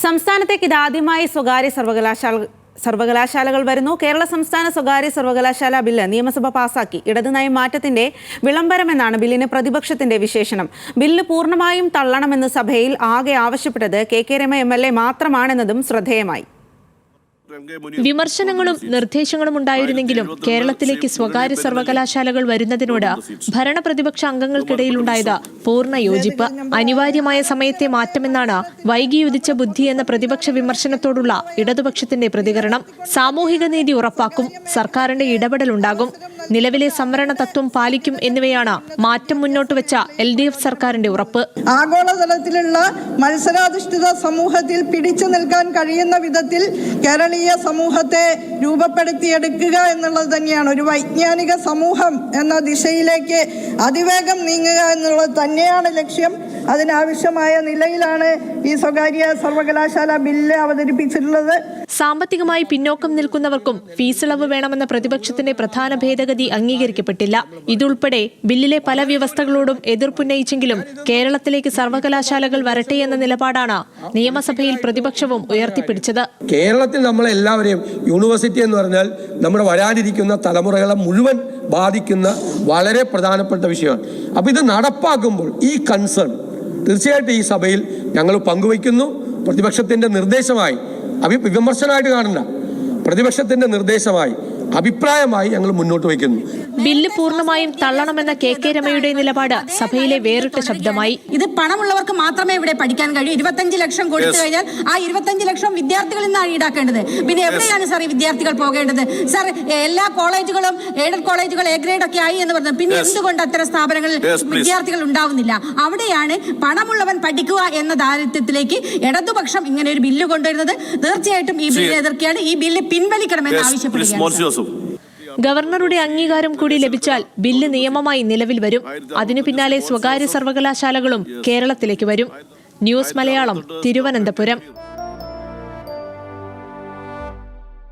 സംസ്ഥാനത്തേക്ക് ഇതാദ്യമായി സ്വകാര്യ സർവകലാശാലകൾ വരുന്നു. കേരള സംസ്ഥാന സ്വകാര്യ സർവകലാശാല ബില്ല് നിയമസഭ പാസാക്കി. ഇടതു നയം മാറ്റത്തിന്റെ വിളംബരമെന്നാണ് ബില്ലിന് പ്രതിപക്ഷത്തിന്റെ വിശേഷണം. ബില്ല് പൂർണ്ണമായും തള്ളണമെന്ന് സഭയിൽ ആകെ ആവശ്യപ്പെട്ടത് കെ രമ MLA മാത്രമാണെന്നതും ശ്രദ്ധേയമായി. വിമർശനങ്ങളും നിർദ്ദേശങ്ങളും ഉണ്ടായിരുന്നെങ്കിലും കേരളത്തിലേക്ക് സ്വകാര്യ സർവകലാശാലകൾ വരുന്നതിനോട് ഭരണപ്രതിപക്ഷ അംഗങ്ങൾക്കിടയിലുണ്ടായത് പൂർണ്ണ യോജിപ്പ്. അനിവാര്യമായ സമയത്തെ മാറ്റമെന്നാണ് വൈകിയുദിച്ച ബുദ്ധി എന്ന പ്രതിപക്ഷ വിമർശനത്തോടുള്ള ഇടതുപക്ഷത്തിന്റെ പ്രതികരണം. സാമൂഹിക നീതി ഉറപ്പാക്കും, സർക്കാരിന്റെ ഇടപെടലുണ്ടാകും, നിലവിലെ സംവരണ തത്വം പാലിക്കും എന്നിവയാണ് മാറ്റം മുന്നോട്ട് വെച്ച LDF സർക്കാരിന്റെ ഉറപ്പ്. ആഗോളതലത്തിലുള്ള മത്സരാധിഷ്ഠിത സമൂഹത്തിൽ പിടിച്ചു നിൽക്കാൻ കഴിയുന്ന വിധത്തിൽ കേരളീയ സമൂഹത്തെ രൂപപ്പെടുത്തിയെടുക്കുക എന്നുള്ളത് തന്നെയാണ്. ഒരു വൈജ്ഞാനിക സമൂഹം എന്ന ദിശയിലേക്ക് അതിവേഗം നീങ്ങുക എന്നുള്ളത് തന്നെയാണ് ലക്ഷ്യം. അതിനാവശ്യമായ നിലയിലാണ് ഈ സ്വകാര്യ സർവകലാശാല ബില്ല് അവതരിപ്പിച്ചിട്ടുള്ളത്. സാമ്പത്തികമായി പിന്നോക്കം നിൽക്കുന്നവർക്കും ഫീസ് ഇളവ് വേണമെന്ന പ്രതിപക്ഷത്തിന്റെ പ്രധാന ഭേദഗതി അംഗീകരിക്കപ്പെട്ടില്ല. ഇതുൾപ്പെടെ ബില്ലിലെ പല വ്യവസ്ഥകളോടും എതിർപ്പുന്നയിച്ചെങ്കിലും കേരളത്തിലേക്ക് സർവകലാശാലകൾ വരട്ടെ എന്ന നിലപാടാണ് നിയമസഭയിൽ പ്രതിപക്ഷവും ഉയർത്തിപ്പിടിച്ചത്. കേരളത്തിൽ നമ്മളെല്ലാവരെയും യൂണിവേഴ്സിറ്റി എന്ന് പറഞ്ഞാൽ നമ്മുടെ വരാനിരിക്കുന്ന തലമുറകളെ മുഴുവൻ ബാധിക്കുന്ന വളരെ പ്രധാനപ്പെട്ട വിഷയമാണ്. അപ്പോൾ ഇത് നടപ്പാക്കുമ്പോൾ ഈ കൺസേൺ തീർച്ചയായിട്ടും ഈ സഭയിൽ ഞങ്ങൾ പങ്കുവയ്ക്കുന്നു. പ്രതിപക്ഷത്തിന്റെ നിർദ്ദേശമായി വിമർശനമായിട്ട് കാണണ്ട, പ്രതിപക്ഷത്തിന്റെ നിർദ്ദേശമായി അഭിപ്രായമായി ഞങ്ങൾ മുന്നോട്ട് വയ്ക്കുന്നു. ബില്ല് പൂർണ്ണമായും തള്ളണമെന്ന കെ രമയുടെ നിലപാട് സഭയിലെ വേറിട്ട ശബ്ദമായി. ഇത് പണമുള്ളവർക്ക് മാത്രമേ ഇവിടെ പഠിക്കാൻ കഴിയൂ. 25 ലക്ഷം കൊടുത്തു കഴിഞ്ഞാൽ ആ 25 ലക്ഷം വിദ്യാർത്ഥികളിൽ നിന്നാണ് ഈടാക്കേണ്ടത്. പിന്നെ എവിടെയാണ് സാർ ഈ വിദ്യാർത്ഥികൾ പോകേണ്ടത്? സാർ എല്ലാ കോളേജുകളും എയ്ഡഡ് കോളേജുകൾ A ഗ്രേഡ് ഒക്കെ ആയി എന്ന് പറഞ്ഞു, പിന്നെ എന്തുകൊണ്ട് അത്തരം സ്ഥാപനങ്ങളിൽ വിദ്യാർത്ഥികൾ ഉണ്ടാവുന്നില്ല? അവിടെയാണ് പണമുള്ളവൻ പഠിക്കുക എന്ന ദാരിദ്ര്യത്തിലേക്ക് ഇടതുപക്ഷം ഇങ്ങനെ ഒരു ബില്ല് കൊണ്ടുവരുന്നത്. തീർച്ചയായിട്ടും ഈ ബില്ല് എതിർക്കുകയാണ്. ഈ ബില്ല് പിൻവലിക്കണമെന്ന് ആവശ്യപ്പെടുകയാണ്. ഗവർണറുടെ അംഗീകാരം കൂടി ലഭിച്ചാൽ ബില്ല് നിയമമായി നിലവിൽ വരും. അതിനു പിന്നാലെ സ്വകാര്യ സർവകലാശാലകളും കേരളത്തിലേക്ക് വരും. ന്യൂസ് മലയാളം, തിരുവനന്തപുരം.